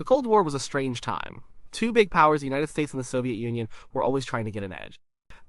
The Cold War was a strange time. Two big powers, the United States and the Soviet Union, were always trying to get an edge.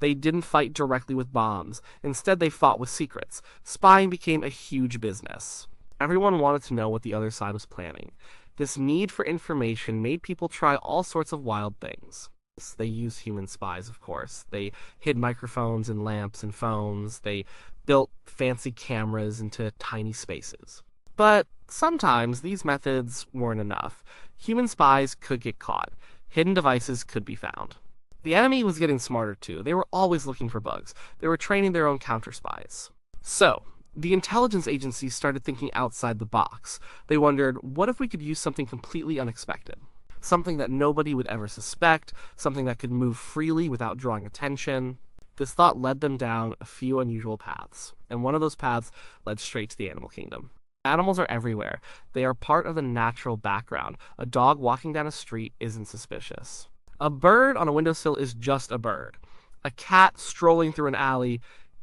They didn't fight directly with bombs. Instead, they fought with secrets. Spying became a huge business. Everyone wanted to know what the other side was planning. This need for information made people try all sorts of wild things. They used human spies, of course. They hid microphones in lamps and phones. They built fancy cameras into tiny spaces. But sometimes these methods weren't enough. Human spies could get caught. Hidden devices could be found. The enemy was getting smarter too. They were always looking for bugs. They were training their own counter spies. So, the intelligence agencies started thinking outside the box. They wondered, what if we could use something completely unexpected? Something that nobody would ever suspect, something that could move freely without drawing attention. This thought led them down a few unusual paths, and one of those paths led straight to the animal kingdom. Animals are everywhere. They are part of the natural background. A dog walking down a street isn't suspicious. A bird on a windowsill is just a bird. A cat strolling through an alley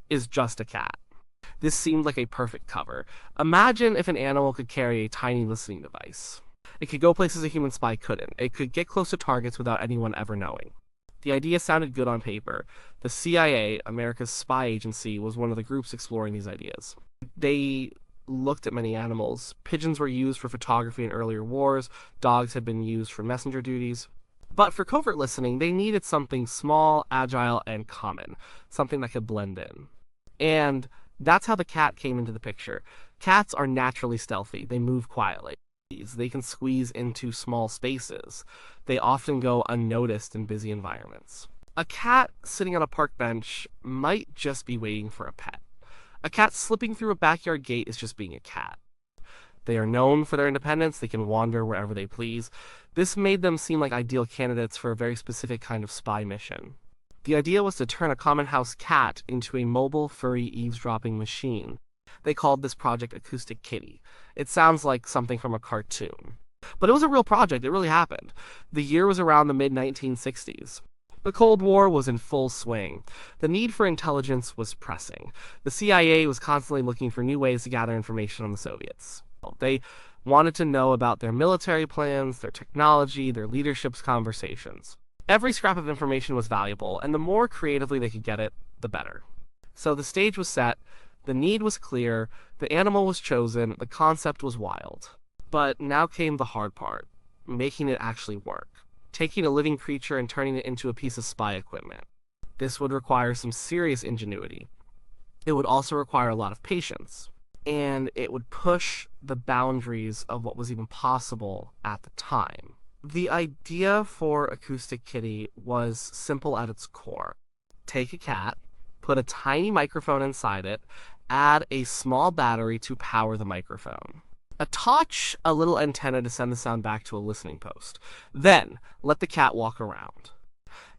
is just a cat. This seemed like a perfect cover. Imagine if an animal could carry a tiny listening device. It could go places a human spy couldn't. It could get close to targets without anyone ever knowing. The idea sounded good on paper. The CIA, America's spy agency, was one of the groups exploring these ideas. They looked at many animals. Pigeons were used for photography in earlier wars. Dogs had been used for messenger duties. But for covert listening, they needed something small, agile, and common. Something that could blend in. And that's how the cat came into the picture. Cats are naturally stealthy. They move quietly. They can squeeze into small spaces. They often go unnoticed in busy environments. A cat sitting on a park bench might just be waiting for a pet. A cat slipping through a backyard gate is just being a cat. They are known for their independence. They can wander wherever they please. This made them seem like ideal candidates for a very specific kind of spy mission. The idea was to turn a common house cat into a mobile, furry eavesdropping machine. They called this project Acoustic Kitty. It sounds like something from a cartoon. But it was a real project. It really happened. The year was around the mid-1960s. The Cold War was in full swing. The need for intelligence was pressing. The CIA was constantly looking for new ways to gather information on the Soviets. They wanted to know about their military plans, their technology, their leadership's conversations. Every scrap of information was valuable, and the more creatively they could get it, the better. So the stage was set, the need was clear, the animal was chosen, the concept was wild. But now came the hard part, making it actually work. Taking a living creature and turning it into a piece of spy equipment. This would require some serious ingenuity. It would also require a lot of patience. And it would push the boundaries of what was even possible at the time. The idea for Acoustic Kitty was simple at its core. Take a cat, put a tiny microphone inside it, add a small battery to power the microphone. Attach a little antenna to send the sound back to a listening post. Then, let the cat walk around.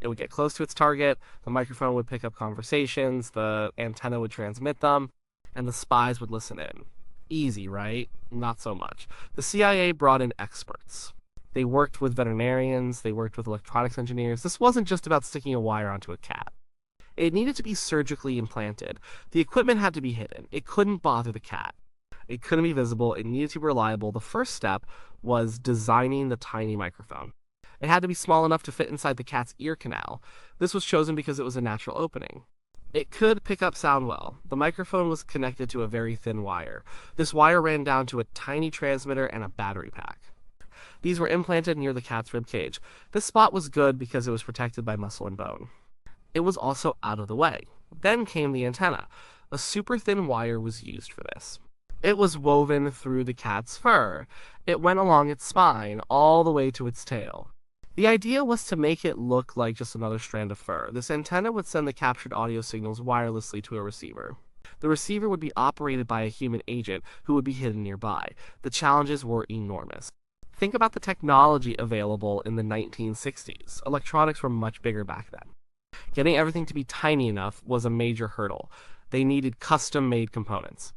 It would get close to its target, the microphone would pick up conversations, the antenna would transmit them, and the spies would listen in. Easy, right? Not so much. The CIA brought in experts. They worked with veterinarians, they worked with electronics engineers. This wasn't just about sticking a wire onto a cat. It needed to be surgically implanted. The equipment had to be hidden. It couldn't bother the cat. It couldn't be visible. It needed to be reliable. The first step was designing the tiny microphone. It had to be small enough to fit inside the cat's ear canal. This was chosen because it was a natural opening. It could pick up sound well. The microphone was connected to a very thin wire. This wire ran down to a tiny transmitter and a battery pack. These were implanted near the cat's rib cage. This spot was good because it was protected by muscle and bone. It was also out of the way. Then came the antenna. A super thin wire was used for this. It was woven through the cat's fur. It went along its spine, all the way to its tail. The idea was to make it look like just another strand of fur. This antenna would send the captured audio signals wirelessly to a receiver. The receiver would be operated by a human agent who would be hidden nearby. The challenges were enormous. Think about the technology available in the 1960s. Electronics were much bigger back then. Getting everything to be tiny enough was a major hurdle. They needed custom-made components.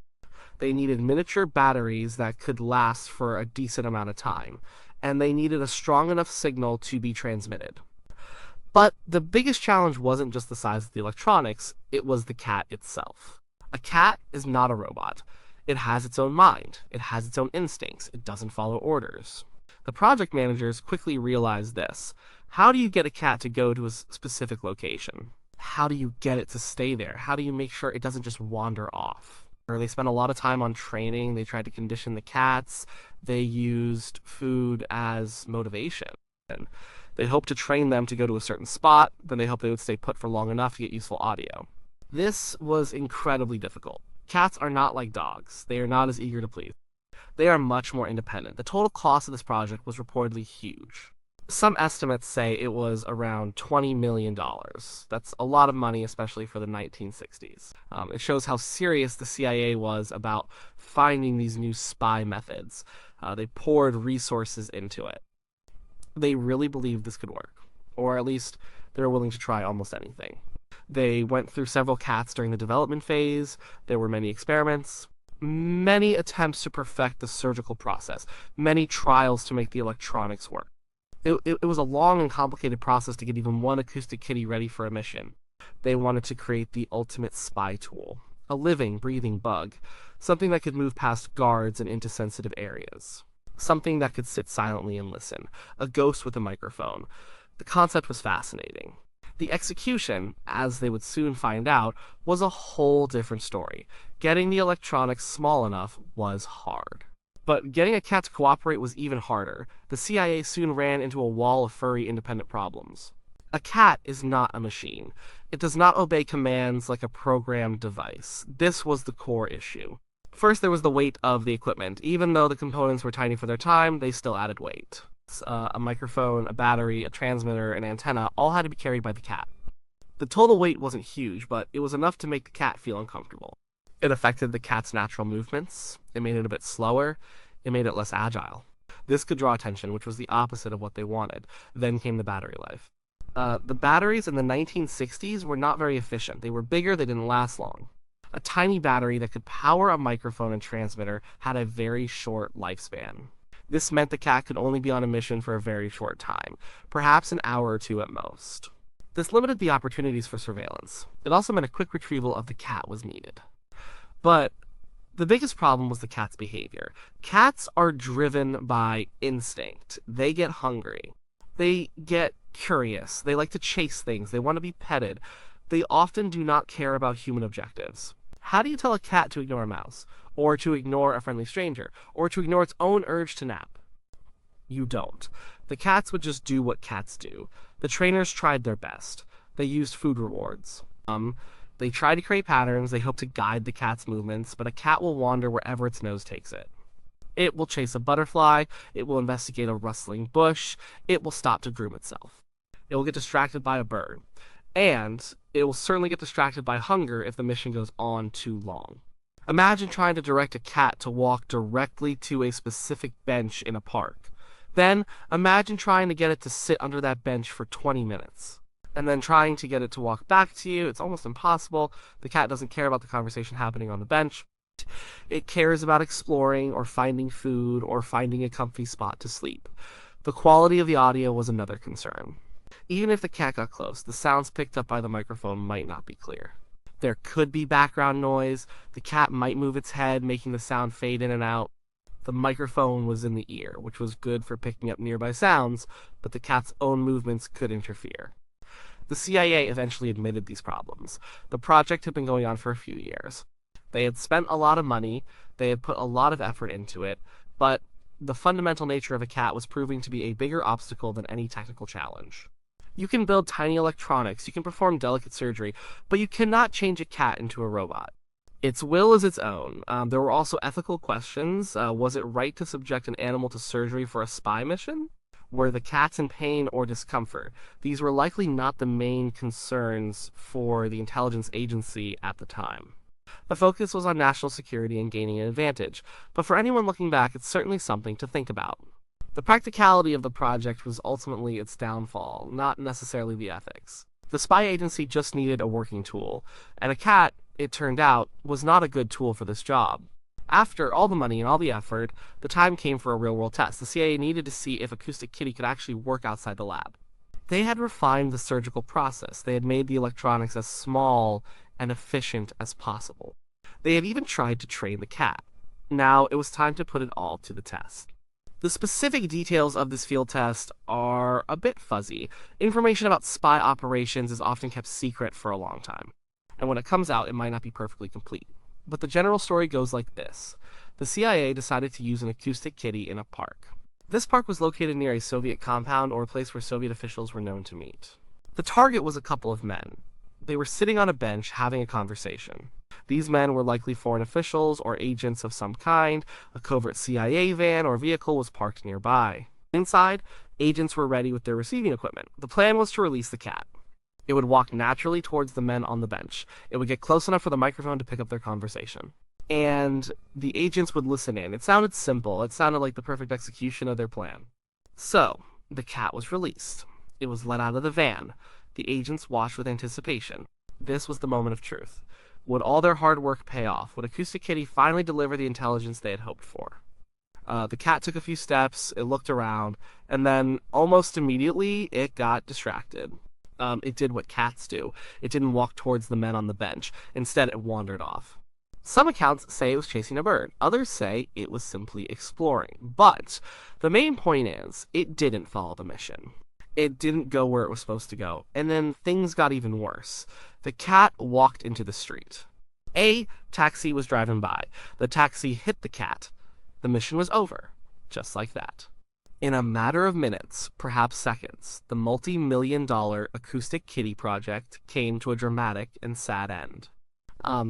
They needed miniature batteries that could last for a decent amount of time, and they needed a strong enough signal to be transmitted. But the biggest challenge wasn't just the size of the electronics, it was the cat itself. A cat is not a robot. It has its own mind. It has its own instincts. It doesn't follow orders. The project managers quickly realized this. How do you get a cat to go to a specific location? How do you get it to stay there? How do you make sure it doesn't just wander off? Or they spent a lot of time on training. They tried to condition the cats. They used food as motivation. And they hoped to train them to go to a certain spot, then they hoped they would stay put for long enough to get useful audio. This was incredibly difficult. Cats are not like dogs. They are not as eager to please. They are much more independent. The total cost of this project was reportedly huge. Some estimates say it was around $20 million. That's a lot of money, especially for the 1960s. It shows how serious the CIA was about finding these new spy methods. They poured resources into it. They really believed this could work, or at least they were willing to try almost anything. They went through several cats during the development phase. There were many experiments, many attempts to perfect the surgical process, many trials to make the electronics work. It was a long and complicated process to get even one acoustic kitty ready for a mission. They wanted to create the ultimate spy tool, a living, breathing bug, something that could move past guards and into sensitive areas, something that could sit silently and listen, a ghost with a microphone. The concept was fascinating. The execution, as they would soon find out, was a whole different story. Getting the electronics small enough was hard. But getting a cat to cooperate was even harder. The CIA soon ran into a wall of furry independent problems. A cat is not a machine. It does not obey commands like a programmed device. This was the core issue. First, there was the weight of the equipment. Even though the components were tiny for their time, they still added weight. A microphone, a battery, a transmitter, an antenna all had to be carried by the cat. The total weight wasn't huge, but it was enough to make the cat feel uncomfortable. It affected the cat's natural movements. It made it a bit slower. It made it less agile. This could draw attention, which was the opposite of what they wanted. Then came the battery life. The batteries in the 1960s were not very efficient. They were bigger, they didn't last long. A tiny battery that could power a microphone and transmitter had a very short lifespan. This meant the cat could only be on a mission for a very short time, perhaps an hour or two at most. This limited the opportunities for surveillance. It also meant a quick retrieval of the cat was needed. But the biggest problem was the cat's behavior. Cats are driven by instinct. They get hungry. They get curious. They like to chase things. They want to be petted. They often do not care about human objectives. How do you tell a cat to ignore a mouse, or to ignore a friendly stranger, or to ignore its own urge to nap? You don't. The cats would just do what cats do. The trainers tried their best. They used food rewards. They try to create patterns. They hope to guide the cat's movements, but a cat will wander wherever its nose takes it. It will chase a butterfly. It will investigate a rustling bush. It will stop to groom itself. It will get distracted by a bird. And it will certainly get distracted by hunger if the mission goes on too long. Imagine trying to direct a cat to walk directly to a specific bench in a park. Then imagine trying to get it to sit under that bench for 20 minutes. And then trying to get it to walk back to you. It's almost impossible. The cat doesn't care about the conversation happening on the bench. It cares about exploring or finding food or finding a comfy spot to sleep. The quality of the audio was another concern. Even if the cat got close, the sounds picked up by the microphone might not be clear. There could be background noise. The cat might move its head, making the sound fade in and out. The microphone was in the ear, which was good for picking up nearby sounds, but the cat's own movements could interfere. The CIA eventually admitted these problems. The project had been going on for a few years. They had spent a lot of money, they had put a lot of effort into it, but the fundamental nature of a cat was proving to be a bigger obstacle than any technical challenge. You can build tiny electronics, you can perform delicate surgery, but you cannot change a cat into a robot. Its will is its own. There were also ethical questions. Was it right to subject an animal to surgery for a spy mission? Were the cats in pain or discomfort? These were likely not the main concerns for the intelligence agency at the time. The focus was on national security and gaining an advantage, but for anyone looking back, it's certainly something to think about. The practicality of the project was ultimately its downfall, not necessarily the ethics. The spy agency just needed a working tool, and a cat, it turned out, was not a good tool for this job. After all the money and all the effort, the time came for a real-world test. The CIA needed to see if Acoustic Kitty could actually work outside the lab. They had refined the surgical process. They had made the electronics as small and efficient as possible. They had even tried to train the cat. Now it was time to put it all to the test. The specific details of this field test are a bit fuzzy. Information about spy operations is often kept secret for a long time, and when it comes out, it might not be perfectly complete. But the general story goes like this. The CIA decided to use an acoustic kitty in a park. This park was located near a Soviet compound or a place where Soviet officials were known to meet. The target was a couple of men. They were sitting on a bench having a conversation. These men were likely foreign officials or agents of some kind. A covert CIA van or vehicle was parked nearby. Inside, agents were ready with their receiving equipment. The plan was to release the cat. It would walk naturally towards the men on the bench. It would get close enough for the microphone to pick up their conversation. And the agents would listen in. It sounded simple. It sounded like the perfect execution of their plan. So, the cat was released. It was let out of the van. The agents watched with anticipation. This was the moment of truth. Would all their hard work pay off? Would Acoustic Kitty finally deliver the intelligence they had hoped for? The cat took a few steps, it looked around, and then almost immediately it got distracted. It did what cats do. It didn't walk towards the men on the bench. Instead, it wandered off. Some accounts say it was chasing a bird. Others say it was simply exploring. But the main point is, it didn't follow the mission. It didn't go where it was supposed to go. And then things got even worse. The cat walked into the street. A taxi was driving by. The taxi hit the cat. The mission was over. Just like that. In a matter of minutes, perhaps seconds, the multi-million-dollar Acoustic Kitty project came to a dramatic and sad end.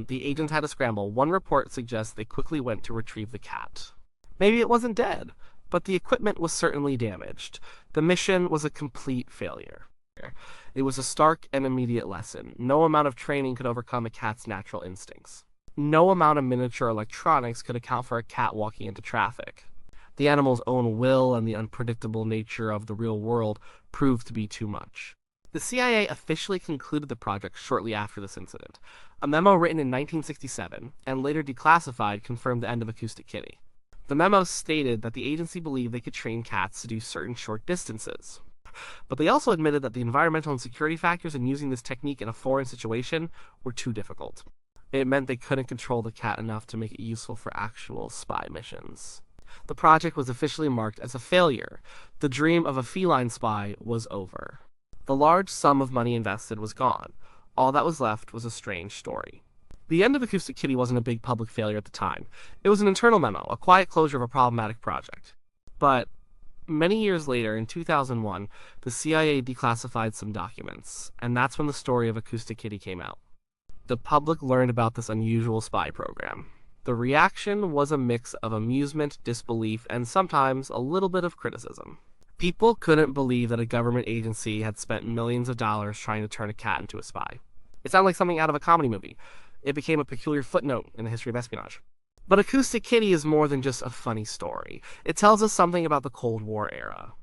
The agents had to scramble. One report suggests they quickly went to retrieve the cat. Maybe it wasn't dead, but the equipment was certainly damaged. The mission was a complete failure. It was a stark and immediate lesson. No amount of training could overcome a cat's natural instincts. No amount of miniature electronics could account for a cat walking into traffic. The animal's own will and the unpredictable nature of the real world proved to be too much. The CIA officially concluded the project shortly after this incident. A memo written in 1967, and later declassified, confirmed the end of Acoustic Kitty. The memo stated that the agency believed they could train cats to do certain short distances. But they also admitted that the environmental and security factors in using this technique in a foreign situation were too difficult. It meant they couldn't control the cat enough to make it useful for actual spy missions. The project was officially marked as a failure. The dream of a feline spy was over. The large sum of money invested was gone. All that was left was a strange story. The end of Acoustic Kitty wasn't a big public failure at the time. It was an internal memo, a quiet closure of a problematic project. But many years later, in 2001, the CIA declassified some documents, and that's when the story of Acoustic Kitty came out. The public learned about this unusual spy program. The reaction was a mix of amusement, disbelief, and sometimes a little bit of criticism. People couldn't believe that a government agency had spent millions of dollars trying to turn a cat into a spy. It sounded like something out of a comedy movie. It became a peculiar footnote in the history of espionage. But Acoustic Kitty is more than just a funny story. It tells us something about the Cold War era.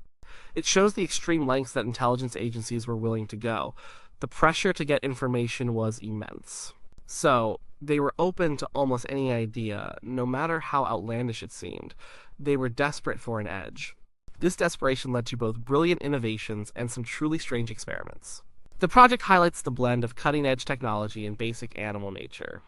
It shows the extreme lengths that intelligence agencies were willing to go. The pressure to get information was immense. So, they were open to almost any idea, no matter how outlandish it seemed. They were desperate for an edge. This desperation led to both brilliant innovations and some truly strange experiments. The project highlights the blend of cutting-edge technology and basic animal nature.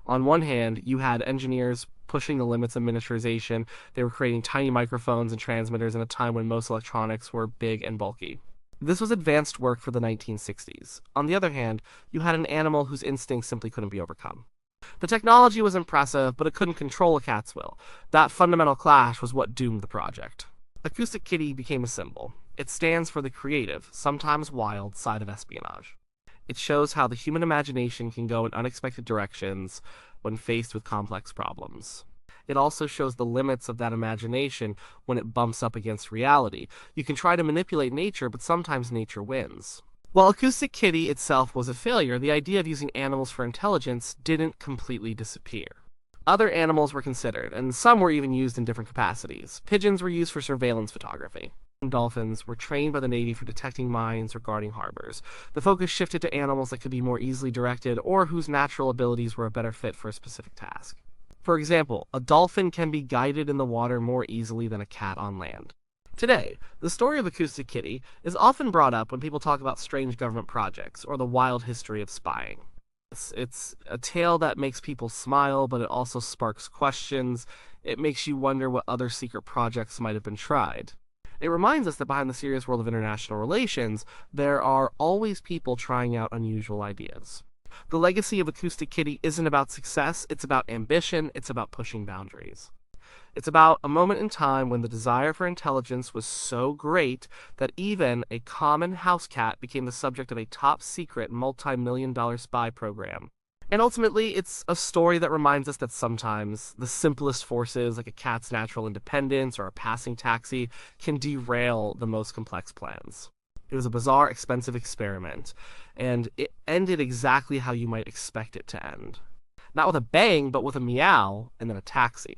On one hand, you had engineers pushing the limits of miniaturization. They were creating tiny microphones and transmitters in a time when most electronics were big and bulky. This was advanced work for the 1960s. On the other hand, you had an animal whose instincts simply couldn't be overcome. The technology was impressive, but it couldn't control a cat's will. That fundamental clash was what doomed the project. Acoustic Kitty became a symbol. It stands for the creative, sometimes wild, side of espionage. It shows how the human imagination can go in unexpected directions when faced with complex problems. It also shows the limits of that imagination when it bumps up against reality. You can try to manipulate nature, but sometimes nature wins. While Acoustic Kitty itself was a failure, the idea of using animals for intelligence didn't completely disappear. Other animals were considered, and some were even used in different capacities. Pigeons were used for surveillance photography. Dolphins were trained by the Navy for detecting mines or guarding harbors. The focus shifted to animals that could be more easily directed or whose natural abilities were a better fit for a specific task. For example, a dolphin can be guided in the water more easily than a cat on land. Today, the story of Acoustic Kitty is often brought up when people talk about strange government projects or the wild history of spying. It's a tale that makes people smile, but it also sparks questions. It makes you wonder what other secret projects might have been tried. It reminds us that behind the serious world of international relations, there are always people trying out unusual ideas. The legacy of Acoustic Kitty isn't about success, it's about ambition, it's about pushing boundaries. It's about a moment in time when the desire for intelligence was so great that even a common house cat became the subject of a top secret multi-million-dollar spy program. And ultimately, it's a story that reminds us that sometimes the simplest forces, like a cat's natural independence or a passing taxi, can derail the most complex plans. It was a bizarre, expensive experiment, and it ended exactly how you might expect it to end. Not with a bang, but with a meow and then a taxi.